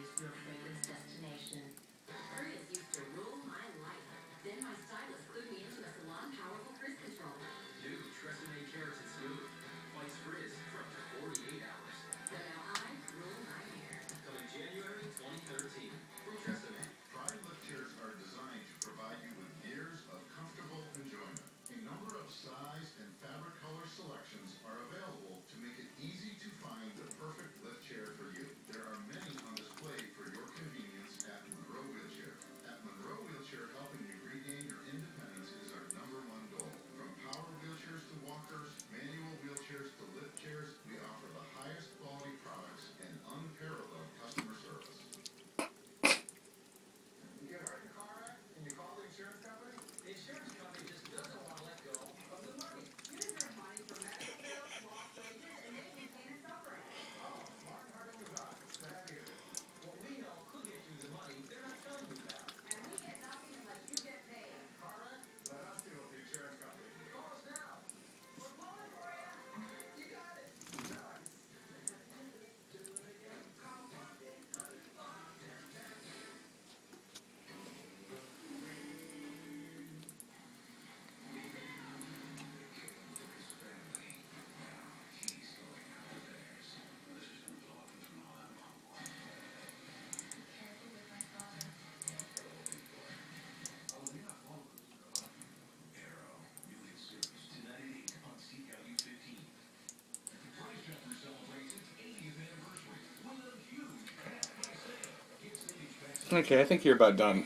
is your fragrance destination. Frizz used to rule my life. Then my stylist put me into a salon powerful frizz control. New Tresemme Keratin Smooth fights frizz for up to 48 hours. So now I rule my hair. Coming January 2013 from Tresemme. Pride lift chairs are designed to provide you with years of comfortable enjoyment. A number of size and fabric color selections are available to make it easy to find the perfect lift chair for you. There are many on display for your convenience at Monroe Wheelchair. At Monroe Wheelchair, helping you regain your independence is our #1 goal. From power wheelchairs to walkers, manual wheelchairs to lift chairs, we offer the highest quality products and unparalleled customer service. You get hurt in a car wreck and you call the insurance company? The insurance company just doesn't want to let go of the money. You deserve money for medical bills, lost wages, and making pain and suffering. Oh, Martin Harding was on. It's the heavy of it. What we know could get you the money they're not telling you about. And we get nothing unless you get paid. Car wreck? Let us deal with the insurance company. Call us now. We're pulling for you. You got it. Nice. Okay, I think you're about done.